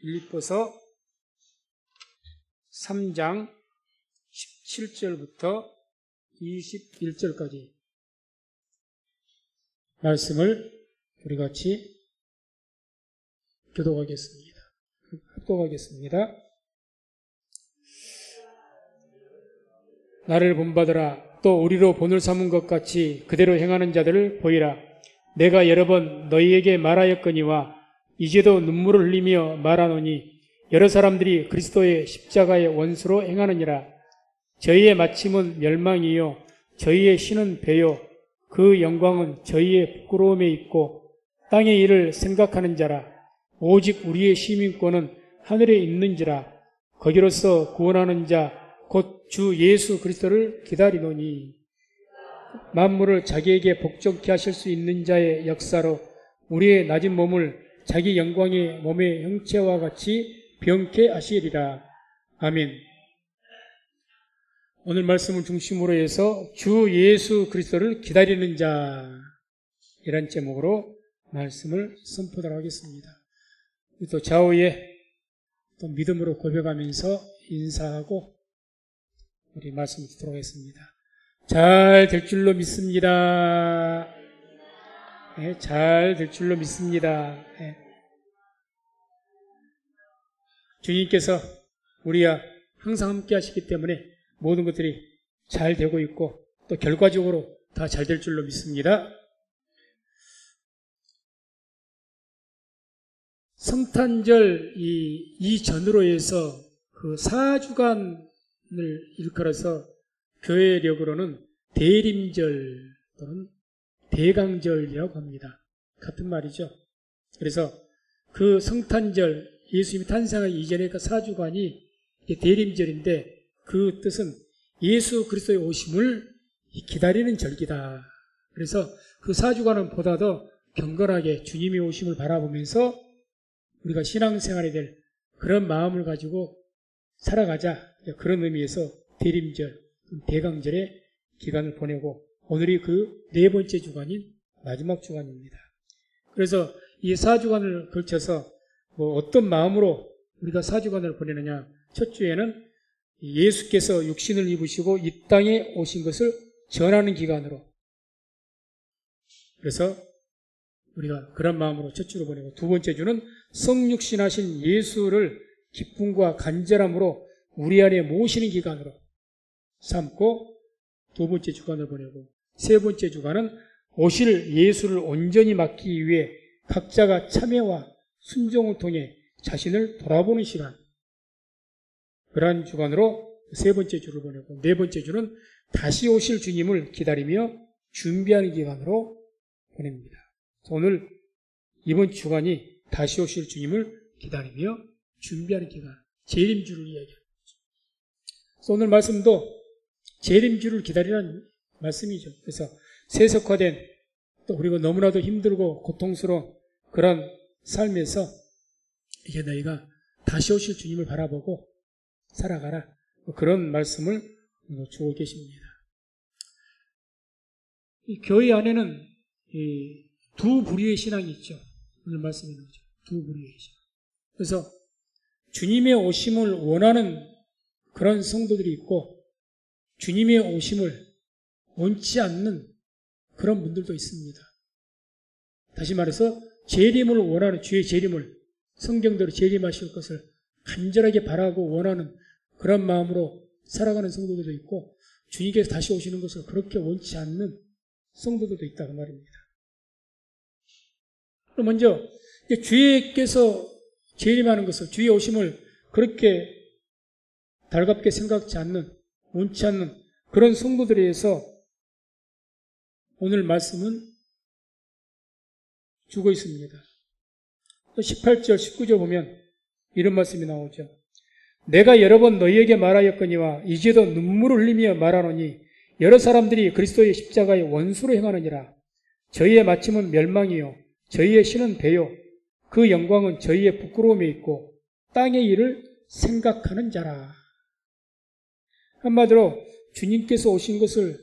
빌립보서 3장 17절부터 21절까지 말씀을 우리 같이 합독하겠습니다. 나를 본받으라. 또 우리로 본을 삼은 것 같이 그대로 행하는 자들을 보이라. 내가 여러 번 너희에게 말하였거니와 이제도 눈물을 흘리며 말하노니 여러 사람들이 그리스도의 십자가의 원수로 행하느니라. 저희의 마침은 멸망이요 저희의 신은 배요 그 영광은 저희의 부끄러움에 있고 땅의 일을 생각하는 자라. 오직 우리의 시민권은 하늘에 있는지라. 거기로서 구원하는 자 곧 주 예수 그리스도를 기다리노니 만물을 자기에게 복종케 하실 수 있는 자의 역사로 우리의 낮은 몸을 자기 영광의 몸의 형체와 같이 병케 하시리라. 아멘. 오늘 말씀을 중심으로 해서 주 예수 그리스도를 기다리는 자 이란 제목으로 말씀을 선포하도록 하겠습니다. 또 좌우에 또 믿음으로 고백하면서 인사하고 우리 말씀 듣도록 하겠습니다. 잘 될 줄로 믿습니다. 네, 잘 될 줄로 믿습니다. 네. 주님께서 우리와 항상 함께 하시기 때문에 모든 것들이 잘 되고 있고 또 결과적으로 다 잘 될 줄로 믿습니다. 성탄절 이전으로 해서 그 4주간을 일컬어서 교회력으로는 대림절 또는 대강절이라고 합니다. 같은 말이죠. 그래서 그 성탄절, 예수님이 탄생하기 이전에 그 4주간이 대림절인데 그 뜻은 예수 그리스도의 오심을 기다리는 절기다. 그래서 그 4주간은 보다 더 경건하게 주님의 오심을 바라보면서 우리가 신앙생활이 될 그런 마음을 가지고 살아가자. 그런 의미에서 대림절, 대강절의 기간을 보내고 오늘이 그 네 번째 주간인 마지막 주간입니다. 그래서 이 4주간을 걸쳐서 어떤 마음으로 우리가 4주간을 보내느냐. 첫 주에는 예수께서 육신을 입으시고 이 땅에 오신 것을 전하는 기간으로 그래서 우리가 그런 마음으로 첫 주로 보내고 두 번째 주는 성육신하신 예수를 기쁨과 간절함으로 우리 안에 모시는 기간으로 삼고 두 번째 주간을 보내고 세 번째 주간은 오실 예수를 온전히 맡기 위해 각자가 참회와 순종을 통해 자신을 돌아보는 시간 그러한 주간으로 세 번째 주를 보내고 네 번째 주는 다시 오실 주님을 기다리며 준비하는 기간으로 보냅니다. 오늘 이번 주간이 다시 오실 주님을 기다리며 준비하는 기간, 재림주를 이야기합니다. 그래서 오늘 말씀도 재림주를 기다리는 말씀이죠. 그래서 세속화된 또 그리고 너무나도 힘들고 고통스러운 그런 삶에서 이제 너희가 다시 오실 주님을 바라보고 살아가라. 그런 말씀을 주고 계십니다. 이 교회 안에는 두 부류의 신앙이 있죠. 오늘 말씀이 나오죠. 두 부류의 신앙. 그래서 주님의 오심을 원하는 그런 성도들이 있고 주님의 오심을 원치 않는 그런 분들도 있습니다. 다시 말해서 재림을 원하는 주의 재림을 성경대로 재림하실 것을 간절하게 바라고 원하는 그런 마음으로 살아가는 성도들도 있고 주님께서 다시 오시는 것을 그렇게 원치 않는 성도들도 있다고 말입니다. 그럼 먼저 주께서 재림하는 것을 주의 오심을 그렇게 달갑게 생각지 않는 원치 않는 그런 성도들에 의해서 오늘 말씀은 주고 있습니다. 18절 19절 보면 이런 말씀이 나오죠. 내가 여러 번 너희에게 말하였거니와 이제도 눈물을 흘리며 말하노니 여러 사람들이 그리스도의 십자가의 원수로 행하느니라. 저희의 마침은 멸망이요 저희의 신은 배요 그 영광은 저희의 부끄러움에 있고 땅의 일을 생각하는 자라. 한마디로 주님께서 오신 것을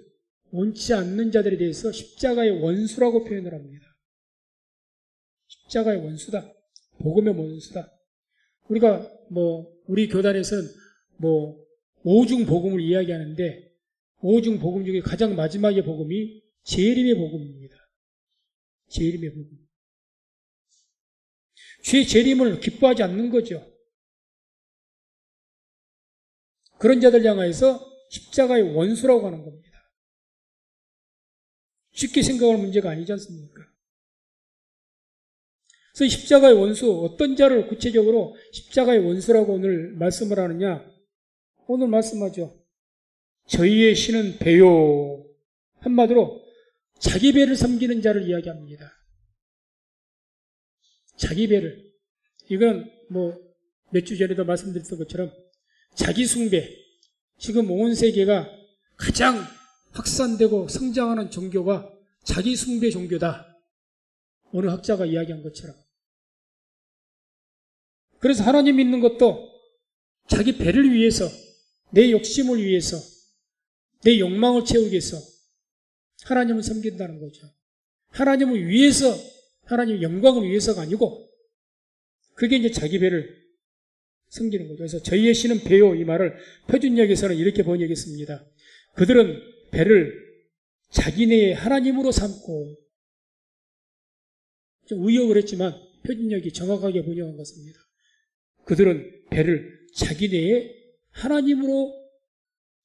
원치 않는 자들에 대해서 십자가의 원수라고 표현을 합니다. 십자가의 원수다. 복음의 원수다. 우리가 우리 교단에서는 오중 복음을 이야기하는데 오중 복음 중에 가장 마지막의 복음이 재림의 복음입니다. 재림의 복음. 주의 재림을 기뻐하지 않는 거죠. 그런 자들 향하여서 십자가의 원수라고 하는 겁니다. 쉽게 생각할 문제가 아니지 않습니까? 그래서 십자가의 원수, 어떤 자를 구체적으로 십자가의 원수라고 오늘 말씀을 하느냐? 오늘 말씀하죠. 저희의 신은 배요. 한마디로 자기 배를 섬기는 자를 이야기합니다. 자기 배를. 이건 몇 주 전에도 말씀드렸던 것처럼 자기 숭배. 지금 온 세계가 가장 확산되고 성장하는 종교가 자기 숭배 종교다. 어느 학자가 이야기한 것처럼. 그래서 하나님 믿는 것도 자기 배를 위해서, 내 욕심을 위해서, 내 욕망을 채우기 위해서 하나님을 섬긴다는 거죠. 하나님을 위해서, 하나님의 영광을 위해서가 아니고 그게 이제 자기 배를 섬기는 거죠. 그래서 저희의 신은 배요, 이 말을 표준역에서는 이렇게 번역했습니다. 그들은 배를 자기네의 하나님으로 삼고, 좀 의역을 했지만 표준역이 정확하게 번역한 것입니다. 그들은 배를 자기네의 하나님으로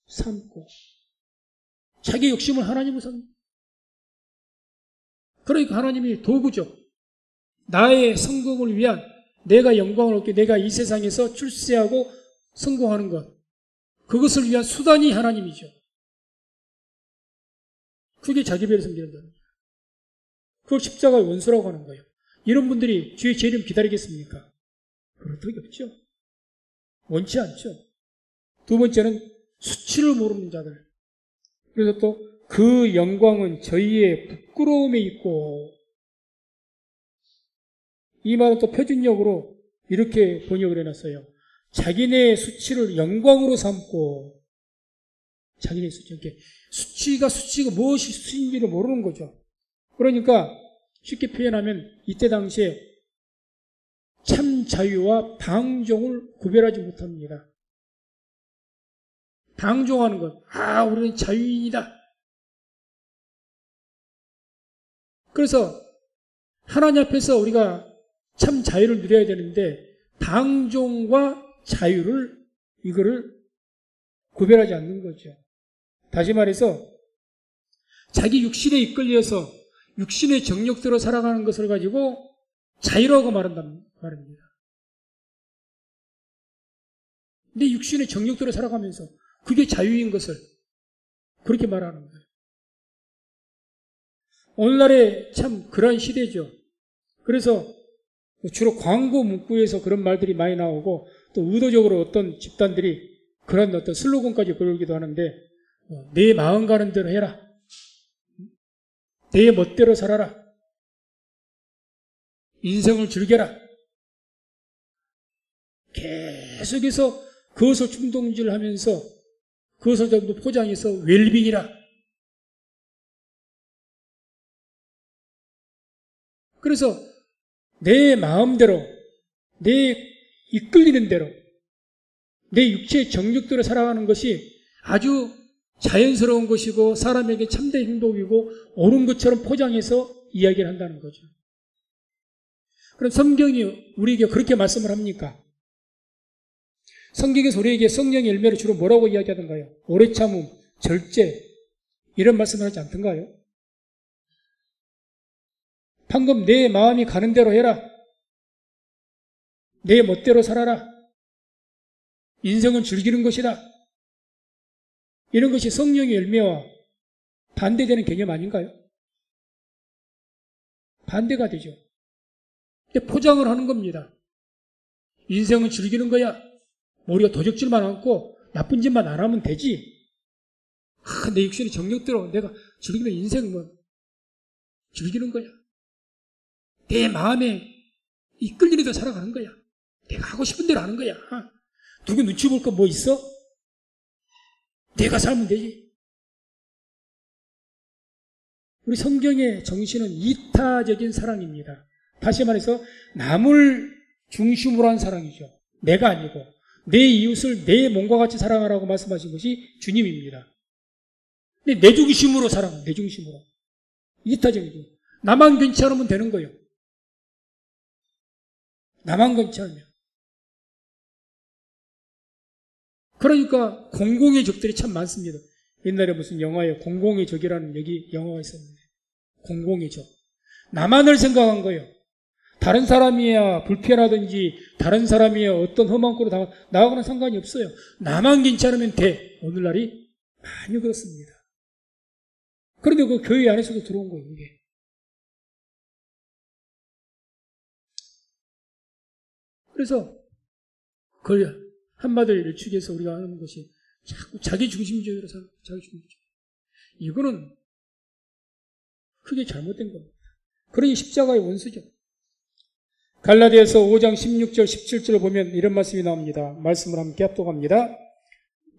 삼고, 자기 욕심을 하나님으로 삼고, 그러니까 하나님이 도구죠. 나의 성공을 위한, 내가 영광을 얻게, 내가 이 세상에서 출세하고 성공하는 것, 그것을 위한 수단이 하나님이죠. 그게 자기 배를 섬기는 거예요. 그걸 십자가의 원수라고 하는 거예요. 이런 분들이 주의 재림 기다리겠습니까? 그럴 적이 없죠. 원치 않죠. 두 번째는 수치를 모르는 자들. 그래서 또 그 영광은 저희의 부끄러움에 있고, 이 말은 또 표준역으로 이렇게 번역을 해놨어요. 자기네의 수치를 영광으로 삼고, 자기네의 수치, 이렇게 수치가 무엇이 수치인지를 모르는 거죠. 그러니까 쉽게 표현하면 이때 당시에 참 자유와 방종을 구별하지 못합니다. 방종하는 것, 우리는 자유인이다. 그래서 하나님 앞에서 우리가 참 자유를 누려야 되는데 방종과 자유를, 이거를 구별하지 않는 거죠. 다시 말해서 자기 육신에 이끌려서 육신의 정욕대로 살아가는 것을 가지고 자유라고 말한다는 말입니다. 내 육신의 정욕대로 살아가면서 그게 자유인 것을 그렇게 말하는 거예요. 오늘날에 참 그런 시대죠. 그래서 주로 광고 문구에서 그런 말들이 많이 나오고, 또 의도적으로 어떤 집단들이 그런 어떤 슬로건까지 걸기도 하는데, 내 마음 가는 대로 해라. 내 멋대로 살아라. 인생을 즐겨라. 계속해서 그것을 충동질하면서 그것을 전부 포장해서 웰빙이라. 그래서 내 마음대로, 내 이끌리는 대로, 내 육체의 정욕대로 살아가는 것이 아주 자연스러운 것이고 사람에게 참된 행복이고 옳은 것처럼 포장해서 이야기를 한다는 거죠. 그럼 성경이 우리에게 그렇게 말씀을 합니까? 성경에서 우리에게 성령의 열매를 주로 뭐라고 이야기하던가요? 오래 참음, 절제, 이런 말씀을 하지 않던가요? 방금 내 마음이 가는 대로 해라. 내 멋대로 살아라. 인생은 즐기는 것이다. 이런 것이 성령의 열매와 반대되는 개념 아닌가요? 반대가 되죠. 근데 포장을 하는 겁니다. 인생은 즐기는 거야. 우리가 도적질만 않고 나쁜 짓만 안 하면 되지. 내 육신의 정력대로 내가 즐기면 인생은 즐기는 거야. 내 마음에 이끌리는 대로 살아가는 거야. 내가 하고 싶은 대로 하는 거야. 누구 눈치 볼 거 뭐 있어? 내가 살면 되지. 우리 성경의 정신은 이타적인 사랑입니다. 다시 말해서 남을 중심으로 한 사랑이죠. 내가 아니고 내 이웃을 내 몸과 같이 사랑하라고 말씀하신 것이 주님입니다. 근데 내 중심으로 사랑해, 내 중심으로. 이타적이죠. 나만 괜찮으면 되는 거예요. 나만 괜찮으면. 그러니까 공공의 적들이 참 많습니다. 옛날에 무슨 영화에 공공의 적이라는 영화가 있었는데, 공공의 적. 나만을 생각한 거예요. 다른 사람이야 불편하든지 다른 사람이야 어떤 험한 꼴로 나하고는 상관이 없어요. 나만 괜찮으면 돼. 오늘날이 많이 그렇습니다. 그런데 그 교회 안에서도 들어온 거예요, 이게. 그래서 그걸 한마디로 일축해서 우리가 하는 것이 자꾸 자기 중심적으로 자기 중심적. 이거는 크게 잘못된 겁니다. 그러니 십자가의 원수죠. 갈라디아서 5장 16절 17절을 보면 이런 말씀이 나옵니다. 말씀을 함께 합독합니다.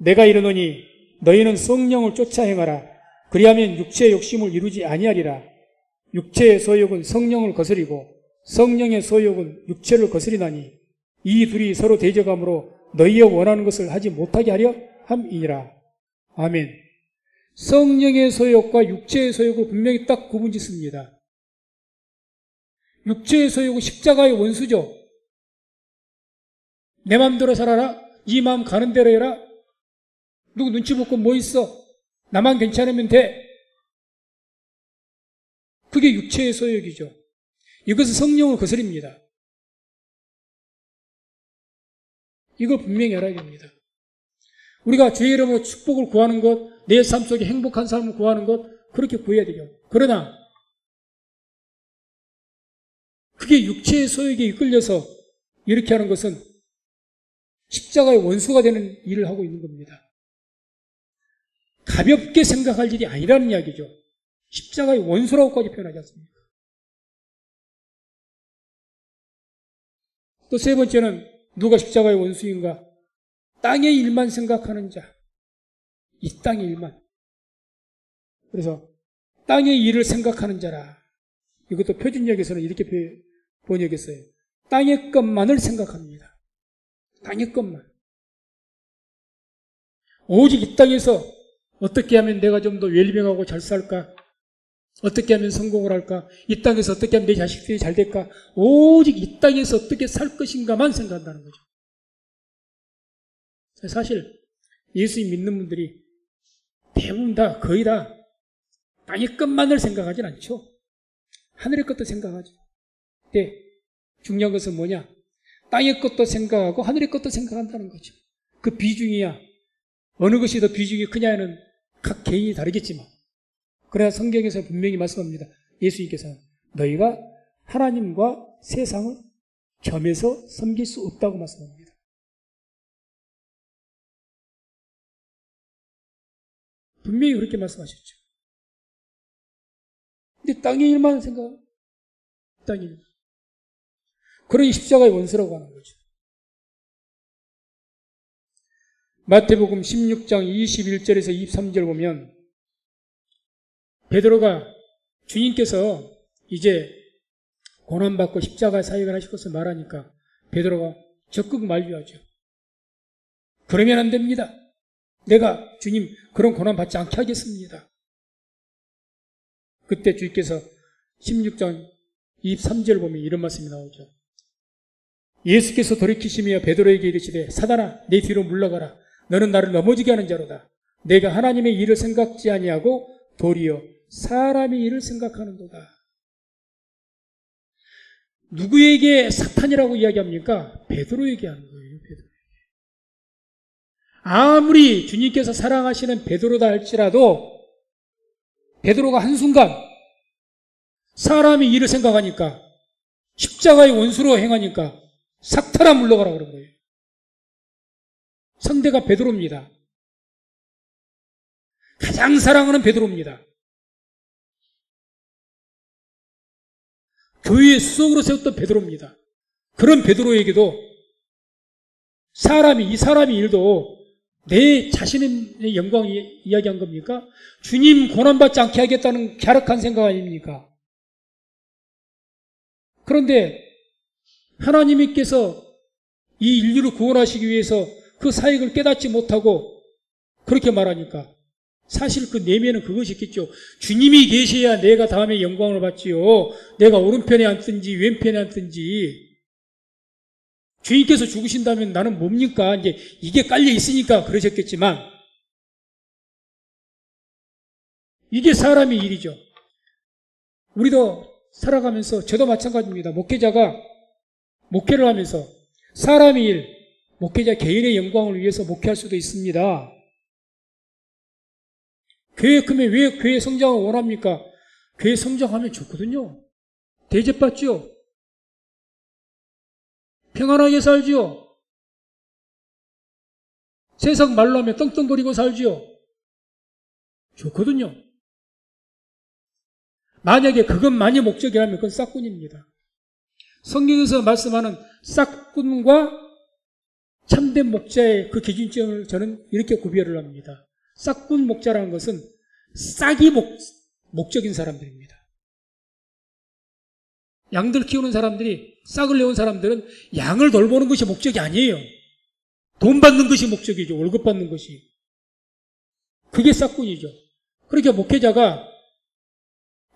내가 이르노니 너희는 성령을 쫓아 행하라. 그리하면 육체의 욕심을 이루지 아니하리라. 육체의 소욕은 성령을 거스리고 성령의 소욕은 육체를 거스리나니 이 둘이 서로 대적함으로 너희의 원하는 것을 하지 못하게 하려 함이니라. 아멘. 성령의 소욕과 육체의 소욕을 분명히 딱 구분짓습니다. 육체의 소욕은 십자가의 원수죠. 내 마음대로 살아라. 이 마음 가는 대로 해라. 누구 눈치 보고 뭐 있어? 나만 괜찮으면 돼. 그게 육체의 소욕이죠. 이것은 성령을 거스립니다. 이걸 분명히 알아야 됩니다. 우리가 주의 이름으로 축복을 구하는 것, 내 삶 속에 행복한 삶을 구하는 것, 그렇게 구해야 되죠. 그러나 그게 육체의 소욕에 이끌려서 이렇게 하는 것은 십자가의 원수가 되는 일을 하고 있는 겁니다. 가볍게 생각할 일이 아니라는 이야기죠. 십자가의 원수라고까지 표현하지 않습니까? 또 세 번째는 누가 십자가의 원수인가? 땅의 일만 생각하는 자. 이 땅의 일만. 그래서 땅의 일을 생각하는 자라. 이것도 표준역에서는 이렇게 번역했어요. 땅의 것만을 생각합니다. 땅의 것만. 오직 이 땅에서 어떻게 하면 내가 좀 더 웰빙하고 잘 살까? 어떻게 하면 성공을 할까? 이 땅에서 어떻게 하면 내 자식들이 잘 될까? 오직 이 땅에서 어떻게 살 것인가만 생각한다는 거죠. 사실 예수님 믿는 분들이 대부분 다 거의 다 땅의 것만을 생각하진 않죠. 하늘의 것도 생각하죠. 근데 중요한 것은 뭐냐? 땅의 것도 생각하고 하늘의 것도 생각한다는 거죠. 그 비중이야. 어느 것이 더 비중이 크냐는 각 개인이 다르겠지만 그래야 성경에서 분명히 말씀합니다. 예수님께서는 너희가 하나님과 세상을 겸해서 섬길 수 없다고 말씀합니다. 분명히 그렇게 말씀하셨죠. 근데 땅의 일만 생각하고 땅의 일. 그러니 십자가의 원수라고 하는 거죠. 마태복음 16장 21절에서 23절 보면 베드로가 주님께서 이제 고난받고 십자가 사역을 하실 것을 말하니까 베드로가 적극 만류하죠. 그러면 안 됩니다. 내가 주님 그런 고난 받지 않게 하겠습니다. 그때 주님께서 16장 23절 보면 이런 말씀이 나오죠. 예수께서 돌이키시며 베드로에게 이르시되 사단아 내 뒤로 물러가라. 너는 나를 넘어지게 하는 자로다. 내가 하나님의 일을 생각지 아니하고 도리어 사람의 일을 생각하는도다. 누구에게 사탄이라고 이야기합니까? 베드로에게 하는 거예요. 베드로에게. 아무리 주님께서 사랑하시는 베드로다 할지라도 베드로가 한순간 사람의 일을 생각하니까 십자가의 원수로 행하니까 삭탈아 물러가라 그런 거예요. 상대가 베드로입니다. 가장 사랑하는 베드로입니다. 교회의 수석으로 세웠던 베드로입니다. 그런 베드로에게도 이 사람의 일도 내 자신의 영광 이야기한 겁니까? 주님 고난받지 않게 하겠다는 갸륵한 생각 아닙니까? 그런데 하나님께서 이 인류를 구원하시기 위해서 그 사역을 깨닫지 못하고 그렇게 말하니까 사실 그 내면은 그것이 있겠죠. 주님이 계셔야 내가 다음에 영광을 받지요. 내가 오른편에 앉든지 왼편에 앉든지. 주님께서 죽으신다면 나는 뭡니까? 이제 이게 깔려 있으니까 그러셨겠지만 이게 사람의 일이죠. 우리도 살아가면서 저도 마찬가지입니다. 목회자가 목회를 하면서 사람의 일, 목회자 개인의 영광을 위해서 목회할 수도 있습니다. 교회 크면 왜 교회 성장을 원합니까? 교회 성장하면 좋거든요. 대접받죠. 평안하게 살지요. 세상 말로 하면 떵떵거리고 살지요. 좋거든요. 만약에 그것만이 목적이라면 그건 싹군입니다. 성경에서 말씀하는 싹군과 참된 목자의 그 기준점을 저는 이렇게 구별을 합니다. 싹군 목자라는 것은 싹이 목적인 사람들입니다. 양들 키우는 사람들이, 싹을 내온 사람들은 양을 돌보는 것이 목적이 아니에요. 돈 받는 것이 목적이죠. 월급 받는 것이. 그게 싹군이죠. 그러니까 목회자가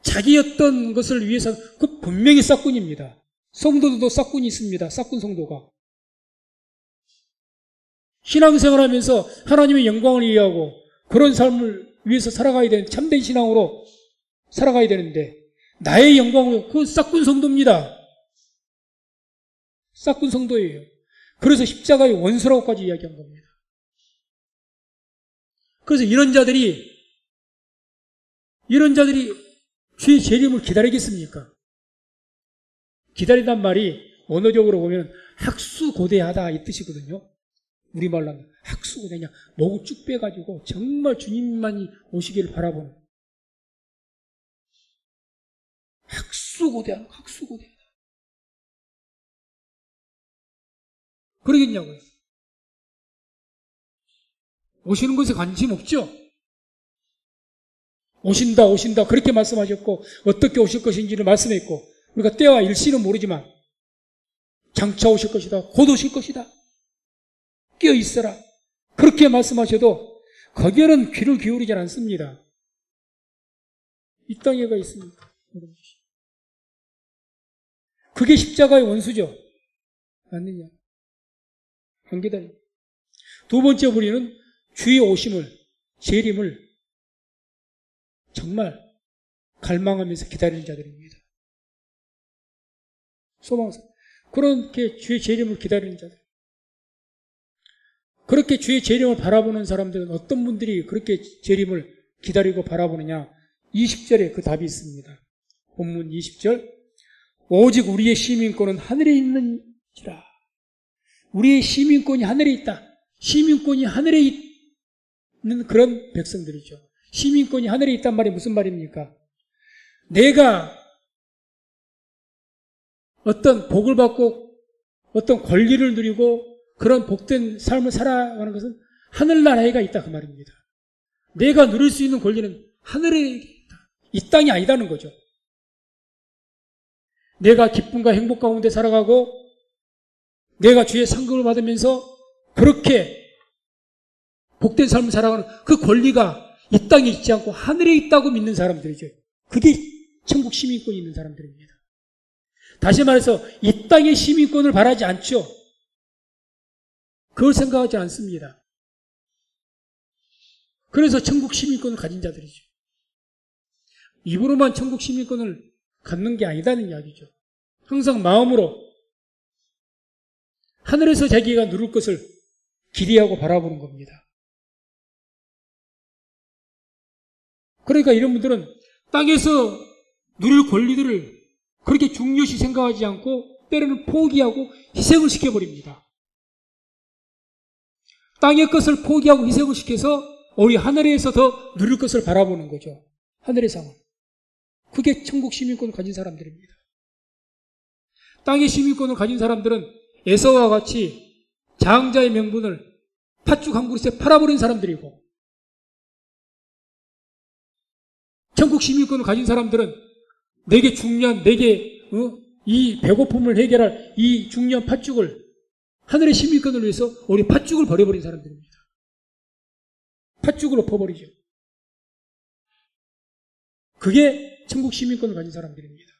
자기 어떤 것을 위해서 그 분명히 싹군입니다. 성도들도 싹군이 있습니다. 싹군 성도가. 신앙생활 하면서 하나님의 영광을 이해하고 그런 삶을 위해서 살아가야 되는 참된 신앙으로 살아가야 되는데 나의 영광을 그건 싹군 성도입니다. 싹군 성도예요. 그래서 십자가의 원수라고까지 이야기한 겁니다. 그래서 이런 자들이 주의 재림을 기다리겠습니까? 기다리단 말이 언어적으로 보면 학수고대하다 이 뜻이거든요. 우리말로 하면 학수고대냐 목을 쭉 빼가지고 정말 주님만이 오시기를 바라보는 학수고대하다. 그러겠냐고요. 오시는 것에 관심 없죠? 오신다 그렇게 말씀하셨고 어떻게 오실 것인지를 말씀했고 우리가 때와 일시는 모르지만 장차 오실 것이다. 곧 오실 것이다. 끼어 있어라. 그렇게 말씀하셔도 거기에는 귀를 기울이지 않습니다. 이 땅에가 있습니다. 그게 십자가의 원수죠. 맞느냐? 안 기다려. 두 번째 우리는 주의 오심을, 재림을 정말 갈망하면서 기다리는 자들입니다. 소망사. 그렇게 주의 재림을 기다리는 자들. 그렇게 주의 재림을 바라보는 사람들은 어떤 분들이 그렇게 재림을 기다리고 바라보느냐? 20절에 그 답이 있습니다. 본문 20절. 오직 우리의 시민권은 하늘에 있는지라. 우리의 시민권이 하늘에 있다. 시민권이 하늘에 있는 그런 백성들이죠. 시민권이 하늘에 있단 말이 무슨 말입니까? 내가 어떤 복을 받고 어떤 권리를 누리고 그런 복된 삶을 살아가는 것은 하늘나라에가 있다 그 말입니다. 내가 누릴 수 있는 권리는 하늘에 있다. 이 땅이 아니다는 거죠. 내가 기쁨과 행복 가운데 살아가고 내가 주의 상급을 받으면서 그렇게 복된 삶을 살아가는 그 권리가 이 땅에 있지 않고 하늘에 있다고 믿는 사람들이죠. 그게 천국 시민권이 있는 사람들입니다. 다시 말해서 이 땅의 시민권을 바라지 않죠. 그걸 생각하지 않습니다. 그래서 천국 시민권을 가진 자들이죠. 입으로만 천국 시민권을 갖는 게 아니다는 이야기죠. 항상 마음으로 하늘에서 자기가 누릴 것을 기대하고 바라보는 겁니다. 그러니까 이런 분들은 땅에서 누릴 권리들을 그렇게 중요시 생각하지 않고 때로는 포기하고 희생을 시켜버립니다. 땅의 것을 포기하고 희생을 시켜서 우리 하늘에서 더 누릴 것을 바라보는 거죠. 하늘의 상을. 그게 천국 시민권을 가진 사람들입니다. 땅의 시민권을 가진 사람들은 에서와 같이 장자의 명분을 팥죽 한 그릇에 팔아버린 사람들이고 천국 시민권을 가진 사람들은 내게 중요한 이 배고픔을 해결할 이 중요한 팥죽을 하늘의 시민권을 위해서 우리 팥죽을 버려버린 사람들입니다. 팥죽을 엎어버리죠. 그게 천국 시민권을 가진 사람들입니다.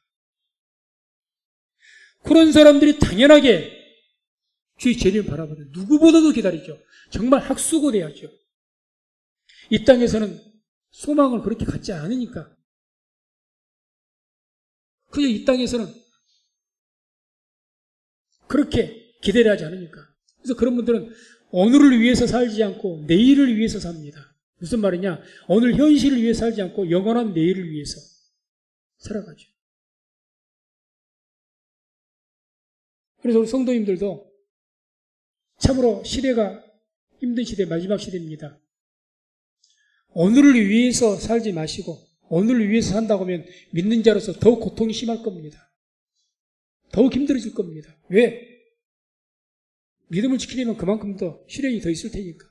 그런 사람들이 당연하게 주의 재림을 바라보는 누구보다도 기다리죠. 정말 학수고대하죠. 이 땅에서는 소망을 그렇게 갖지 않으니까. 그냥 이 땅에서는 그렇게 기대를 하지 않으니까. 그래서 그런 분들은 오늘을 위해서 살지 않고 내일을 위해서 삽니다. 무슨 말이냐? 오늘 현실을 위해서 살지 않고 영원한 내일을 위해서 살아가죠. 그래서 우리 성도님들도 참으로 시대가 힘든 시대, 마지막 시대입니다. 오늘을 위해서 살지 마시고 오늘을 위해서 산다고 하면 믿는 자로서 더욱 고통이 심할 겁니다. 더욱 힘들어질 겁니다. 왜? 믿음을 지키려면 그만큼 더 시련이 더 있을 테니까.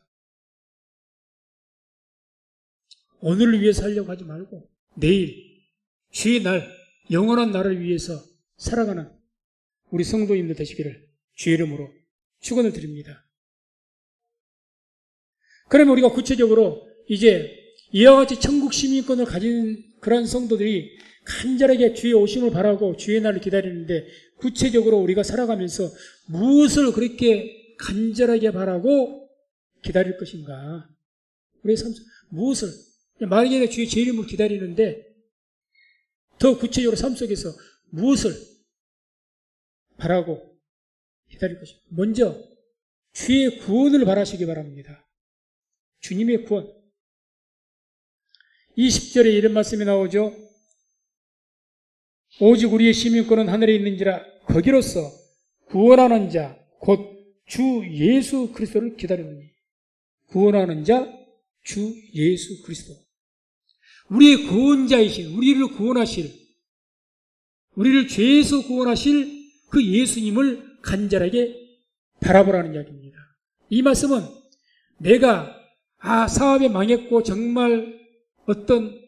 오늘을 위해서 살려고 하지 말고 내일, 주의 날, 영원한 날을 위해서 살아가는 우리 성도님들 되시기를 주의 이름으로 축원을 드립니다. 그러면 우리가 구체적으로 이제 이와 같이 천국 시민권을 가진 그런 성도들이 간절하게 주의 오심을 바라고 주의 날을 기다리는데 구체적으로 우리가 살아가면서 무엇을 그렇게 간절하게 바라고 기다릴 것인가? 우리의 삶 속 무엇을 만약에 주의 재림을 기다리는데 더 구체적으로 삶 속에서 무엇을 바라고 기다릴 것인가? 먼저 주의 구원을 바라시기 바랍니다. 주님의 구원. 20절에 이런 말씀이 나오죠. 오직 우리의 시민권은 하늘에 있는지라 거기로서 구원하는 자 곧 주 예수 그리스도를 기다리느니. 구원하는 자 주 예수 그리스도. 우리의 구원자이신, 우리를 구원하실, 우리를 죄에서 구원하실 그 예수님을 간절하게 바라보라는 이야기입니다. 이 말씀은 내가 사업에 망했고 정말 어떤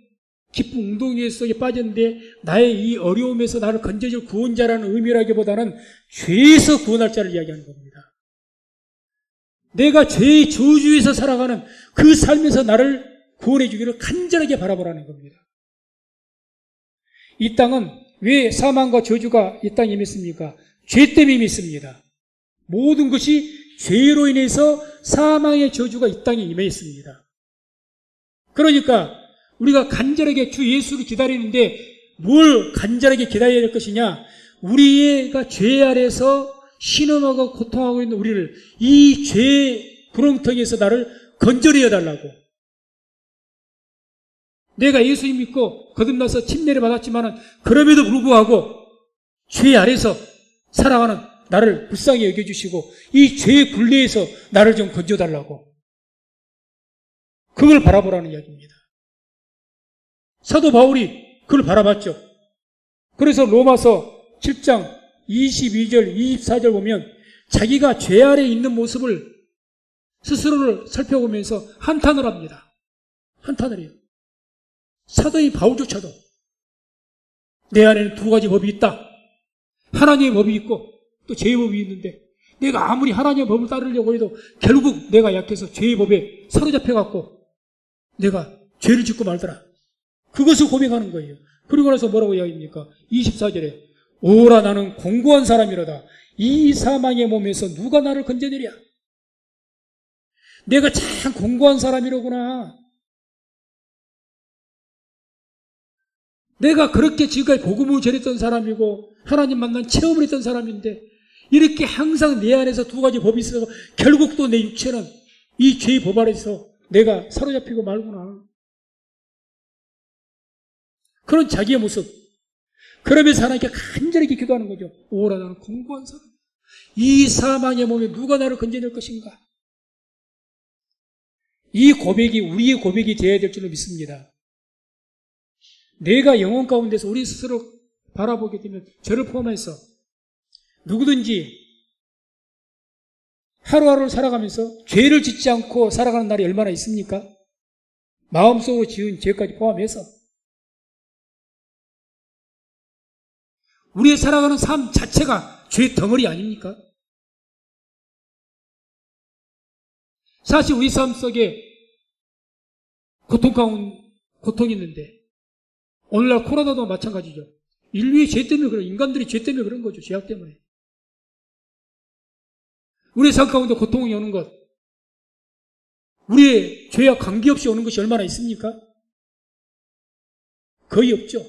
깊은 웅덩이 속에 빠졌는데 나의 이 어려움에서 나를 건져줄 구원자라는 의미라기보다는 죄에서 구원할 자를 이야기하는 겁니다. 내가 죄의 저주에서 살아가는 그 삶에서 나를 구원해 주기를 간절하게 바라보라는 겁니다. 이 땅은 왜 사망과 저주가 이 땅에 임했습니까? 죄 때문에 임했습니다. 모든 것이 죄로 인해서 사망의 저주가 이 땅에 임해 있습니다. 그러니까 우리가 간절하게 주 예수를 기다리는데 뭘 간절하게 기다려야 될 것이냐? 우리가 죄 아래서 신음하고 고통하고 있는 우리를 이 죄의 구렁텅이에서 나를 건져내어 달라고. 내가 예수님 믿고 거듭나서 침례를 받았지만 그럼에도 불구하고 죄 아래서 살아가는 나를 불쌍히 여겨주시고 이 죄의 굴레에서 나를 좀 건져달라고. 그걸 바라보라는 이야기입니다. 사도 바울이 그걸 바라봤죠. 그래서 로마서 7장 22절, 24절 보면 자기가 죄 아래 있는 모습을 스스로를 살펴보면서 한탄을 합니다. 한탄을 해요. 사도인 바울조차도 내 안에는 두 가지 법이 있다. 하나님의 법이 있고 또 죄의 법이 있는데 내가 아무리 하나님의 법을 따르려고 해도 결국 내가 약해서 죄의 법에 사로잡혀갖고 내가 죄를 짓고 말더라. 그것을 고백하는 거예요. 그리고 나서 뭐라고 이야기합니까? 24절에 오라 나는 공고한 사람이로다. 이 사망의 몸에서 누가 나를 건져내랴. 내가 참 공고한 사람이로구나. 내가 그렇게 지금까지 복음을 전했던 사람이고 하나님 만난 체험을 했던 사람인데 이렇게 항상 내 안에서 두 가지 법이 있어서 결국 또 내 육체는 이 죄의 법 아래서 내가 사로잡히고 말구나. 그런 자기의 모습. 그러면서 하나님께 간절하게 기도하는 거죠. 오라 나는 공고한 사람. 이 사망의 몸에 누가 나를 건져낼 것인가. 이 고백이 우리의 고백이 되어야 될 줄로 믿습니다. 내가 영혼 가운데서 우리 스스로 바라보게 되면 저를 포함해서 누구든지 하루하루를 살아가면서 죄를 짓지 않고 살아가는 날이 얼마나 있습니까? 마음속으로 지은 죄까지 포함해서 우리의 살아가는 삶 자체가 죄 덩어리 아닙니까? 사실 우리 삶 속에 고통이 있는데, 오늘날 코로나도 마찬가지죠. 인류의 죄 때문에 그런, 인간들의 죄 때문에 그런 거죠. 죄악 때문에. 우리의 삶 가운데 고통이 오는 것, 우리의 죄와 관계없이 오는 것이 얼마나 있습니까? 거의 없죠.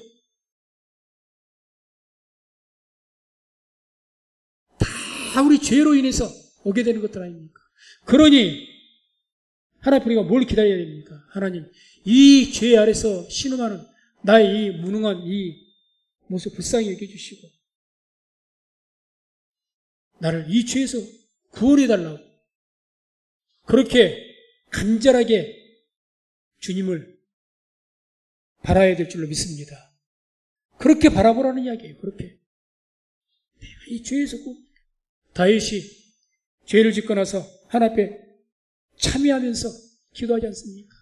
다 우리 죄로 인해서 오게 되는 것들 아닙니까? 그러니 하나님 우리가 뭘 기다려야 됩니까? 하나님, 이 죄 아래서 신음하는 나의 이 무능한 이 모습 불쌍히 여겨주시고 나를 이 죄에서 구원해달라고 그렇게 간절하게 주님을 바라야 될 줄로 믿습니다. 그렇게 바라보라는 이야기예요. 그렇게. 이 죄에서 다윗이 죄를 짓고 나서 하나님 앞에 참여하면서 기도하지 않습니까?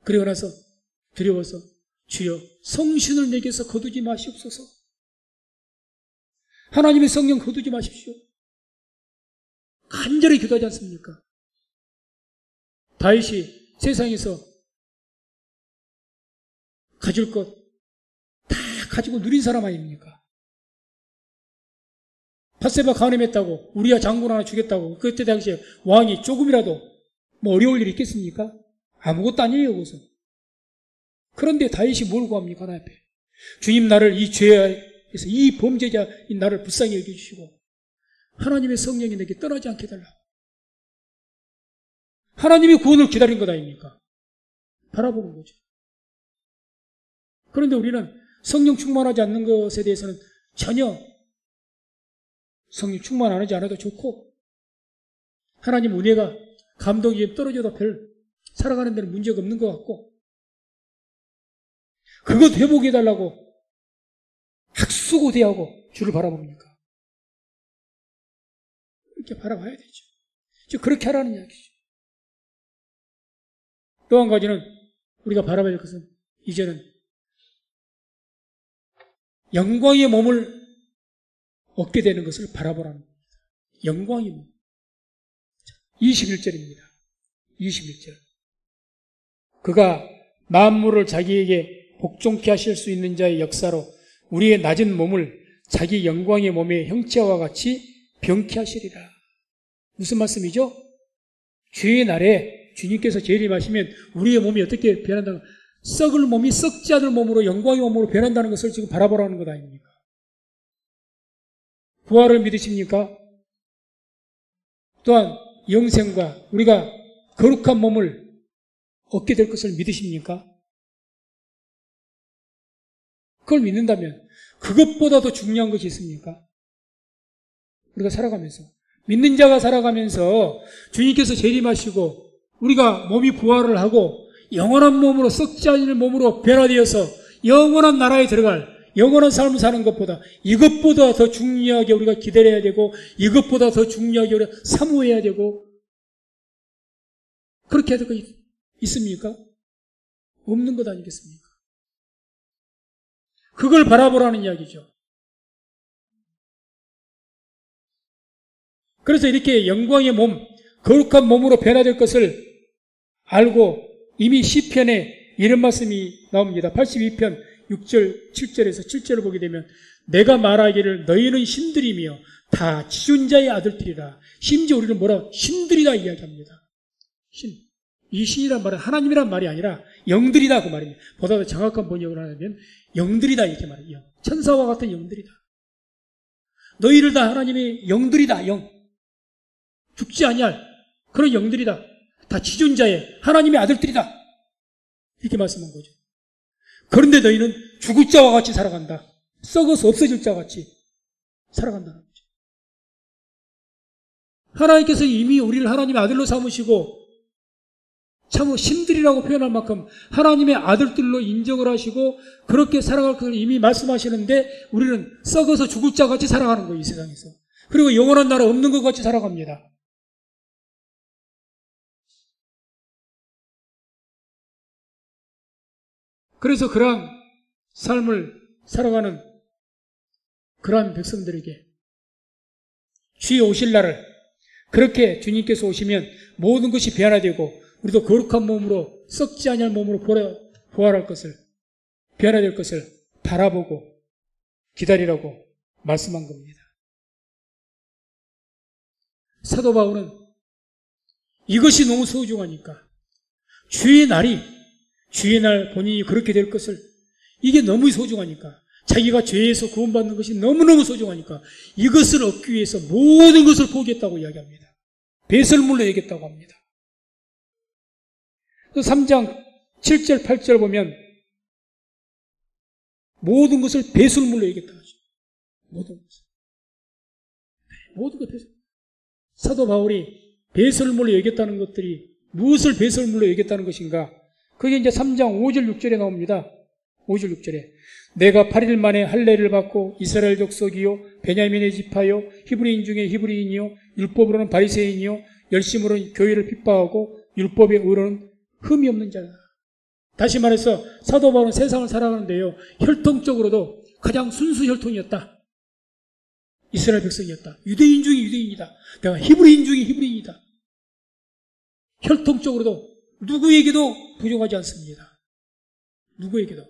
그리고 나서 두려워서 주여 성신을 내게서 거두지 마시옵소서. 하나님의 성령 거두지 마십시오. 간절히 기도하지 않습니까? 다윗이 세상에서 가질 것 다 가지고 누린 사람 아닙니까? 밧세바 간음했다고 우리야 장군 하나 주겠다고 그때 당시에 왕이 조금이라도 뭐 어려울 일이 있겠습니까? 아무것도 아니에요. 그것은. 그런데 다윗이 뭘 구합니까? 하나님 앞에 주님 나를 이 죄에서 이 범죄자인 나를 불쌍히 여겨주시고 하나님의 성령이 내게 떠나지 않게 해달라고. 하나님의 구원을 기다린 것 아닙니까? 바라보는 거죠. 그런데 우리는 성령 충만하지 않는 것에 대해서는 전혀 성령 충만 안 하지 않아도 좋고 하나님 은혜가 감동이 떨어져도 별 살아가는 데는 문제가 없는 것 같고 그것 회복해달라고 학수고대하고 주를 바라봅니까? 이렇게 바라봐야 되죠. 즉 그렇게 하라는 이야기죠. 또 한 가지는 우리가 바라봐야 될 것은 이제는 영광의 몸을 얻게 되는 것을 바라보라는 겁니다. 영광의 몸. 21절입니다. 21절. 그가 만물을 자기에게 복종케 하실 수 있는 자의 역사로 우리의 낮은 몸을 자기 영광의 몸의 형체와 같이 병케 하시리라. 무슨 말씀이죠? 주의 날에 주님께서 재림하시면 우리의 몸이 어떻게 변한다는 썩을 몸이 썩지 않을 몸으로 영광의 몸으로 변한다는 것을 지금 바라보라는 것 아닙니까? 부활을 믿으십니까? 또한 영생과 우리가 거룩한 몸을 얻게 될 것을 믿으십니까? 그걸 믿는다면 그것보다 더 중요한 것이 있습니까? 우리가 살아가면서 믿는 자가 살아가면서 주님께서 재림하시고 우리가 몸이 부활을 하고 영원한 몸으로 썩지 않을 몸으로 변화되어서 영원한 나라에 들어갈 영원한 삶을 사는 것보다 이것보다 더 중요하게 우리가 기다려야 되고 이것보다 더 중요하게 우리가 사모해야 되고 그렇게 해야 될 거 있습니까? 없는 것 아니겠습니까? 그걸 바라보라는 이야기죠. 그래서 이렇게 영광의 몸, 거룩한 몸으로 변화될 것을 알고 이미 시편에 이런 말씀이 나옵니다. 82편 6절, 7절에서 7절을 보게 되면 내가 말하기를 너희는 신들이며 다 지존자의 아들들이라. 심지어 우리는 뭐라 신들이다 이야기합니다. 신. 이 신이란 말은 하나님이란 말이 아니라 영들이다 그 말입니다. 보다 더 정확한 번역을 하면 영들이다 이렇게 말해요. 천사와 같은 영들이다. 너희를 다 하나님의 영들이다. 영. 죽지 아니할 그런 영들이다. 다 지존자의 하나님의 아들들이다. 이렇게 말씀한 거죠. 그런데 너희는 죽을 자와 같이 살아간다. 썩어서 없어질 자와 같이 살아간다는 거죠. 하나님께서 이미 우리를 하나님의 아들로 삼으시고 참으로 신들이라고 표현할 만큼 하나님의 아들들로 인정을 하시고 그렇게 살아갈 것을 이미 말씀하시는데 우리는 썩어서 죽을 자와 같이 살아가는 거예요. 이 세상에서. 그리고 영원한 나라 없는 것 같이 살아갑니다. 그래서 그러한 삶을 살아가는 그러한 백성들에게 주의 오실 날을 그렇게 주님께서 오시면 모든 것이 변화되고 우리도 거룩한 몸으로 썩지 아니할 몸으로 부활할 것을 변화될 것을 바라보고 기다리라고 말씀한 겁니다. 사도 바울은 이것이 너무 소중하니까 주의 날 본인이 그렇게 될 것을 이게 너무 소중하니까 자기가 죄에서 구원받는 것이 너무너무 소중하니까 이것을 얻기 위해서 모든 것을 포기했다고 이야기합니다. 배설물로 얘기했다고 합니다. 3장 7절 8절 보면 모든 것을 배설물로 얘기했다고 하죠. 모든 것 배설. 사도 바울이 배설물로 얘기했다는 것들이 무엇을 배설물로 얘기했다는 것인가? 그게 이제 3장 5절 6절에 나옵니다. 5절 6절에 내가 8일 만에 할례를 받고 이스라엘 족속이요 베냐민의 지파요 히브리인 중에 히브리인이요 율법으로는 바리새인이요 열심으로는 교회를 핍박하고 율법의 의로는 흠이 없는 자다. 다시 말해서 사도 바울은 세상을 살아가는데요 혈통적으로도 가장 순수 혈통이었다. 이스라엘 백성이었다. 유대인 중에 유대인이다. 내가 히브리인 중에 히브리인이다. 혈통적으로도 누구에게도 부족하지 않습니다. 누구에게도.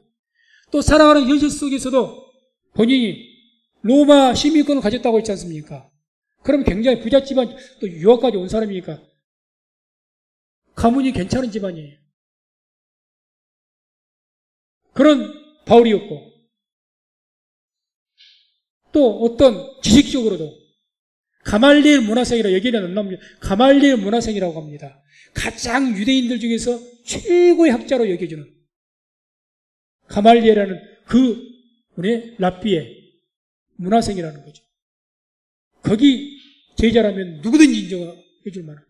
또 살아가는 현실 속에서도 본인이 로마 시민권을 가졌다고 했지 않습니까? 그럼 굉장히 부잣집안, 또 유학까지 온 사람이니까 가문이 괜찮은 집안이에요. 그런 바울이었고 또 어떤 지식적으로도 가말리엘 문화생이라고 여기는 안 나옵니다. 가말리엘 문화생이라고 합니다. 가장 유대인들 중에서 최고의 학자로 여겨주는 가말리엘이라는 그 우리 랍비의 문화생이라는 거죠. 거기 제자라면 누구든지 인정해 줄 만한.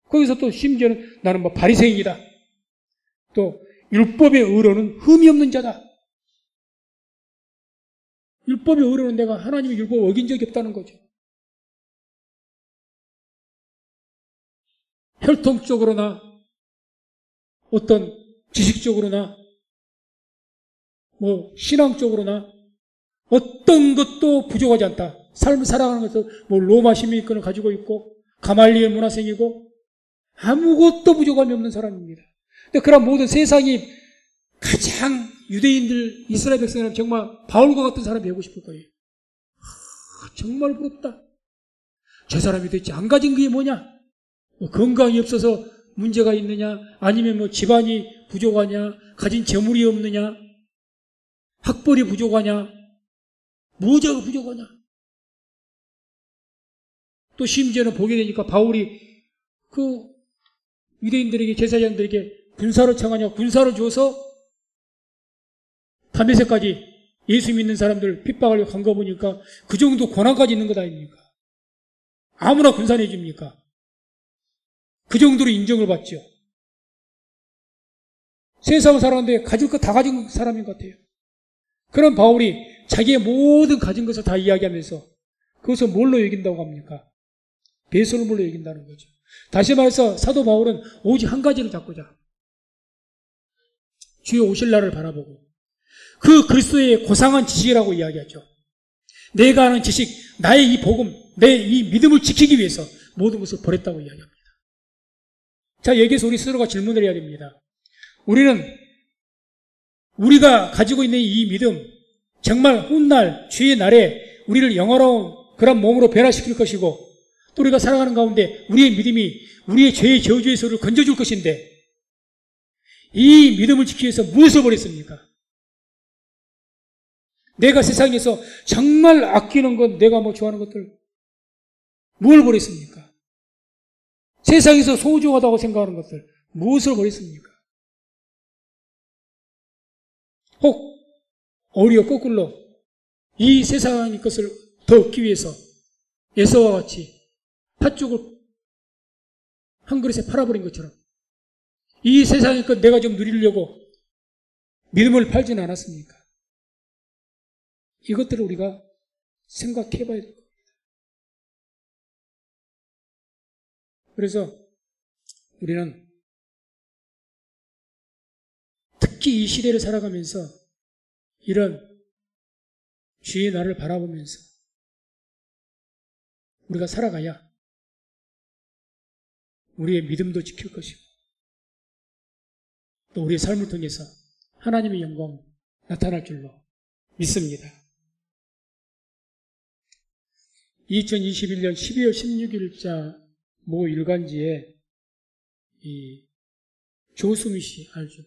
거기서 또 심지어는 나는 뭐 바리새인이다. 또 율법의 의로는 흠이 없는 자다. 율법의 의로는 내가 하나님의 율법을 어긴 적이 없다는 거죠. 혈통적으로나 어떤 지식적으로나 뭐 신앙적으로나 어떤 것도 부족하지 않다. 삶을 살아가는 것도 뭐 로마 시민권을 가지고 있고 가말리엘 문화생이고 아무것도 부족함이 없는 사람입니다. 근데 그런 모든 세상이 가장 유대인들 이스라엘 백성이라면 정말 바울과 같은 사람이 되고 싶을 거예요. 정말 부럽다. 저 사람이 도대체 안 가진 게 뭐냐? 뭐 건강이 없어서 문제가 있느냐? 아니면 뭐 집안이 부족하냐? 가진 재물이 없느냐? 학벌이 부족하냐? 무엇이 부족하냐? 또 심지어는 보게 되니까 바울이 그 유대인들에게 제사장들에게 군사를 청하냐? 군사를 줘서 다메섹까지 예수 믿는 사람들 핍박하려고 간 거 보니까 그 정도 권한까지 있는 것 아닙니까? 아무나 군사 내줍니까? 그 정도로 인정을 받죠. 세상을 살아가는데 가질 거 다 가진 사람인 것 같아요. 그런 바울이 자기의 모든 가진 것을 다 이야기하면서 그것을 뭘로 여긴다고 합니까? 배설물로 여긴다는 거죠. 다시 말해서 사도 바울은 오직 한 가지를 잡고자 주의 오실 날을 바라보고 그 그리스도의 고상한 지식이라고 이야기하죠. 내가 아는 지식, 나의 이 복음, 내 이 믿음을 지키기 위해서 모든 것을 버렸다고 이야기합니다. 자, 여기서 우리 스스로가 질문을 해야 됩니다. 우리가 가지고 있는 이 믿음, 정말 훗날 주의 날에 우리를 영화로운 그런 몸으로 변화시킬 것이고 또 우리가 살아가는 가운데 우리의 믿음이 우리의 죄의 저주에서 우리를 건져줄 것인데 이 믿음을 지키기 위해서 무엇을 버렸습니까? 내가 세상에서 정말 아끼는 것, 내가 뭐 좋아하는 것들 뭘 버렸습니까? 세상에서 소중하다고 생각하는 것들 무엇을 버렸습니까? 혹 오히려 거꾸로 이 세상의 것을 더 얻기 위해서 에서와 같이 팥죽을 한 그릇에 팔아버린 것처럼 이 세상의 것 내가 좀 누리려고 믿음을 팔지는 않았습니까? 이것들을 우리가 생각해 봐야 될 겁니다. 그래서 우리는 특히 이 시대를 살아가면서 이런 주의 날을 바라보면서 우리가 살아가야 우리의 믿음도 지킬 것이고 또 우리의 삶을 통해서 하나님의 영광 나타날 줄로 믿습니다. 2021년 12월 16일자 모 일간지에 이 조수미 씨 알죠?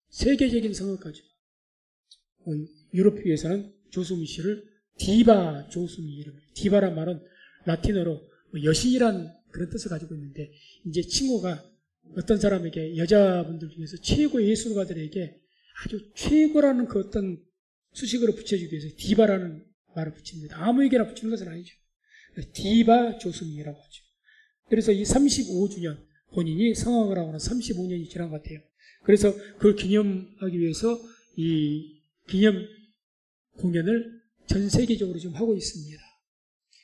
세계적인 성악가죠. 유럽에서는 조수미 씨를 디바 조수미 이름. 디바란 말은 라틴어로 여신이란 그런 뜻을 가지고 있는데 이제 칭호가 어떤 사람에게 여자분들 중에서 최고의 예술가들에게 아주 최고라는 그 어떤 수식으로 붙여주기 위해서 디바라는 말을 붙입니다. 아무에게나 붙이는 것은 아니죠. 디바 조수미라고 하죠. 그래서 이 35주년 본인이 성악을 하고 난 35년이 지난 것 같아요. 그래서 그걸 기념하기 위해서 이 기념 공연을 전 세계적으로 지금 하고 있습니다.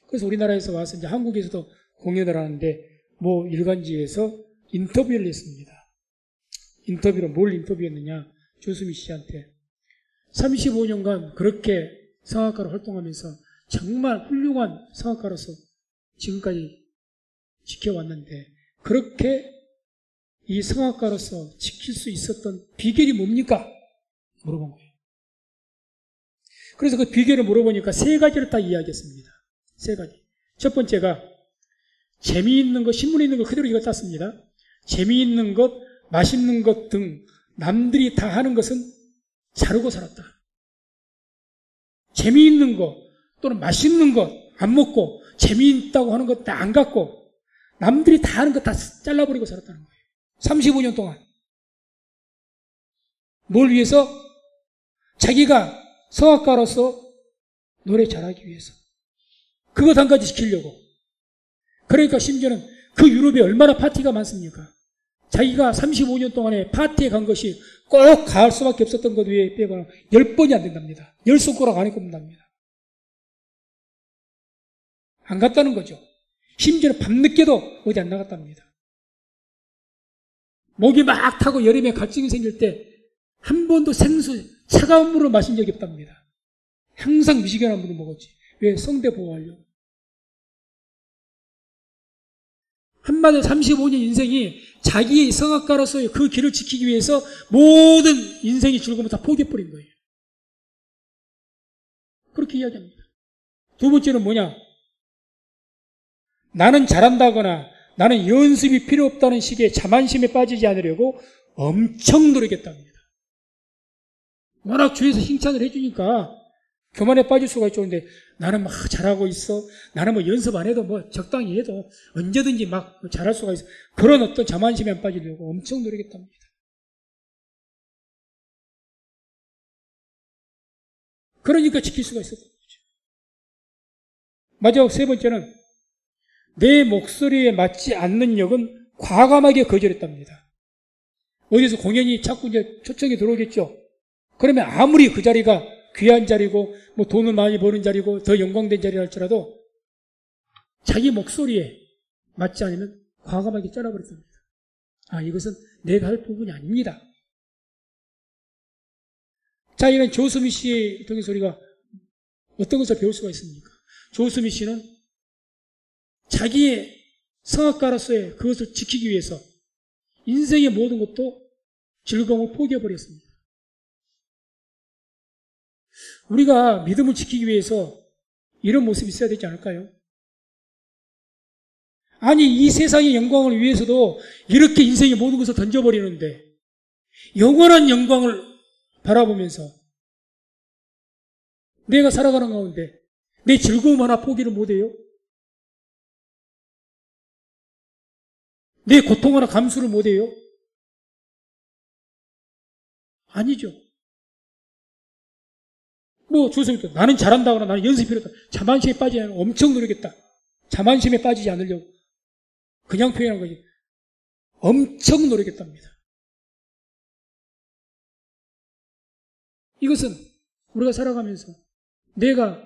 그래서 우리나라에서 와서 이제 한국에서도 공연을 하는데 뭐 일간지에서 인터뷰를 했습니다. 인터뷰로 뭘 인터뷰했느냐? 조수미 씨한테 35년간 그렇게 성악가로 활동하면서 정말 훌륭한 성악가로서 지금까지 지켜왔는데 그렇게 이 성악가로서 지킬 수 있었던 비결이 뭡니까? 물어본 거예요. 그래서 그 비결을 물어보니까 세 가지를 딱 이야기했습니다. 세 가지. 첫 번째가 재미있는 것, 신문에 있는 거 그대로 이거 땄습니다. 재미있는 것, 맛있는 것 등 남들이 다 하는 것은 자르고 살았다. 재미있는 것 또는 맛있는 것 안 먹고 재미있다고 하는 것 다 안 갖고 남들이 다 하는 것 다 잘라버리고 살았다는 거예요. 35년 동안. 뭘 위해서? 자기가 성악가로서 노래 잘하기 위해서. 그것 한 가지 지키려고. 그러니까 심지어는 그 유럽에 얼마나 파티가 많습니까? 자기가 35년 동안에 파티에 간 것이 꼭 갈 수밖에 없었던 것 외에 빼고는 10번이 안 된답니다. 10손가락 안에 꼽는답니다. 안 갔다는 거죠. 심지어는 밤늦게도 어디 안 나갔답니다. 목이 막 타고 여름에 갈증이 생길 때 한 번도 생수, 차가운 물을 마신 적이 없답니다. 항상 미지근한 물을 먹었지. 왜? 성대 보호하려고. 한마디로 35년 인생이 자기의 성악가로서의 그 길을 지키기 위해서 모든 인생의 즐거움을 다 포기해버린 거예요. 그렇게 이야기합니다. 두 번째는 뭐냐? 나는 잘한다거나 나는 연습이 필요 없다는 식의 자만심에 빠지지 않으려고 엄청 노력했답니다. 워낙 주위에서 칭찬을 해주니까 교만에 빠질 수가 있죠. 근데 나는 막 잘하고 있어. 나는 뭐 연습 안 해도 뭐 적당히 해도 언제든지 막 잘할 수가 있어. 그런 어떤 자만심에 안 빠지려고 엄청 노력했답니다. 그러니까 지킬 수가 있었던 거죠. 마지막 세 번째는 내 목소리에 맞지 않는 역은 과감하게 거절했답니다. 어디서 공연이 자꾸 이제 초청이 들어오겠죠. 그러면 아무리 그 자리가 귀한 자리고 뭐 돈을 많이 버는 자리고 더 영광된 자리라 할지라도 자기 목소리에 맞지 않으면 과감하게 잘라버렸답니다. 아, 이것은 내가 할 부분이 아닙니다. 자, 이런 조수미 씨의 통해서 우리가 어떤 것을 배울 수가 있습니까? 조수미 씨는 자기의 성악가로서의 그것을 지키기 위해서 인생의 모든 것도 즐거움을 포기해버렸습니다. 우리가 믿음을 지키기 위해서 이런 모습이 있어야 되지 않을까요? 아니, 이 세상의 영광을 위해서도 이렇게 인생의 모든 것을 던져버리는데 영원한 영광을 바라보면서 내가 살아가는 가운데 내 즐거움 하나 포기를 못해요? 내 고통 하나 감수를 못해요? 아니죠. 뭐 조선부터 나는 잘한다거나 나는 연습이 필요하다. 자만심에 빠지지 않으면 엄청 노력했다. 자만심에 빠지지 않으려고 그냥 표현한 거지. 엄청 노력했답니다. 이것은 우리가 살아가면서 내가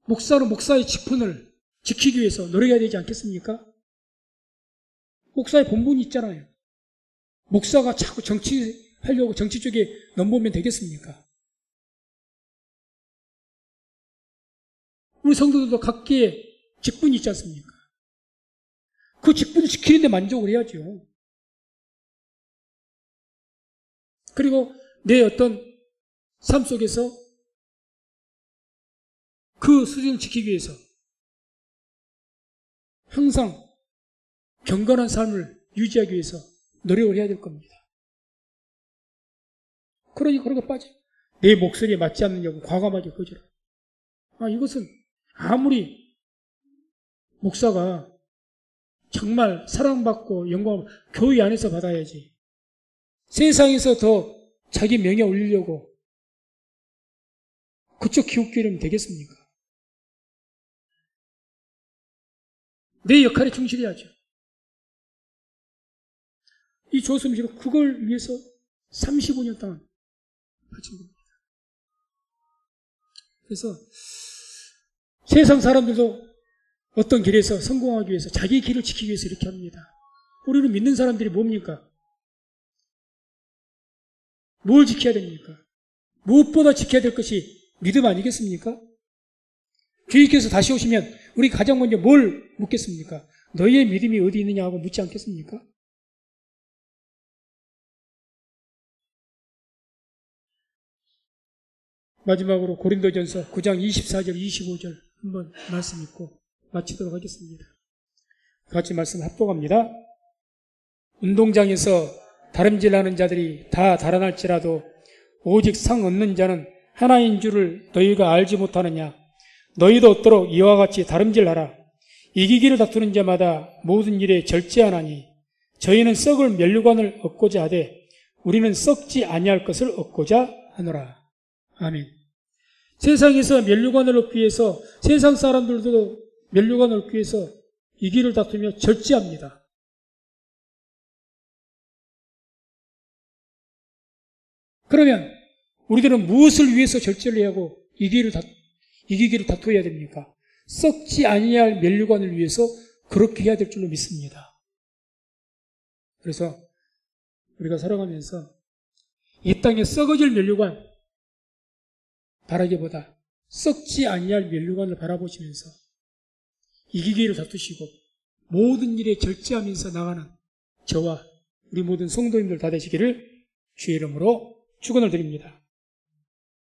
목사로 목사의 직분을 지키기 위해서 노력해야 되지 않겠습니까? 목사의 본분이 있잖아요. 목사가 자꾸 정치하려고 정치 쪽에 넘보면 되겠습니까? 우리 성도들도 각기의 직분이 있지 않습니까? 그 직분을 지키는데 만족을 해야죠. 그리고 내 어떤 삶 속에서 그 수준을 지키기 위해서 항상 경건한 삶을 유지하기 위해서 노력을 해야 될 겁니다. 그러니까 그런 거 빠져. 내 목소리에 맞지 않는 경우 과감하게 거절하고. 이것은 아무리 목사가 정말 사랑받고 영광을 교회 안에서 받아야지. 세상에서 더 자기 명예 올리려고 그쪽 기웃기려면 되겠습니까? 내 역할에 충실해야죠. 이 조선시로 그걸 위해서 35년 동안 바친 겁니다. 그래서 세상 사람들도 어떤 길에서 성공하기 위해서 자기 길을 지키기 위해서 이렇게 합니다. 우리는 믿는 사람들이 뭡니까? 뭘 지켜야 됩니까? 무엇보다 지켜야 될 것이 믿음 아니겠습니까? 주님께서 다시 오시면 우리 가장 먼저 뭘 묻겠습니까? 너희의 믿음이 어디 있느냐 하고 묻지 않겠습니까? 마지막으로 고린도전서 9장 24절 25절 한번 말씀 읽고 마치도록 하겠습니다. 같이 말씀 합독합니다. 운동장에서 다름질하는 자들이 다 달아날지라도 오직 상 얻는 자는 하나인 줄을 너희가 알지 못하느냐. 너희도 얻도록 이와 같이 다름질하라. 이기기를 다투는 자마다 모든 일에 절제하나니 저희는 썩을 면류관을 얻고자 하되 우리는 썩지 아니할 것을 얻고자 하노라. 아멘. 세상에서 면류관을 얻기 위해서 세상 사람들도 면류관을 얻기 위해서 이기를 다투며 절제합니다. 그러면 우리들은 무엇을 위해서 절제를 해야 하고 이기기를 다투어야 됩니까? 썩지 아니할 면류관을 위해서 그렇게 해야 될 줄로 믿습니다. 그래서 우리가 살아가면서 이 땅에 썩어질 면류관 바라기보다 썩지 아니할 면류관을 바라보시면서 이기기를 다투시고 모든 일에 절제하면서 나가는 저와 우리 모든 성도님들 다 되시기를 주의 이름으로 축원을 드립니다.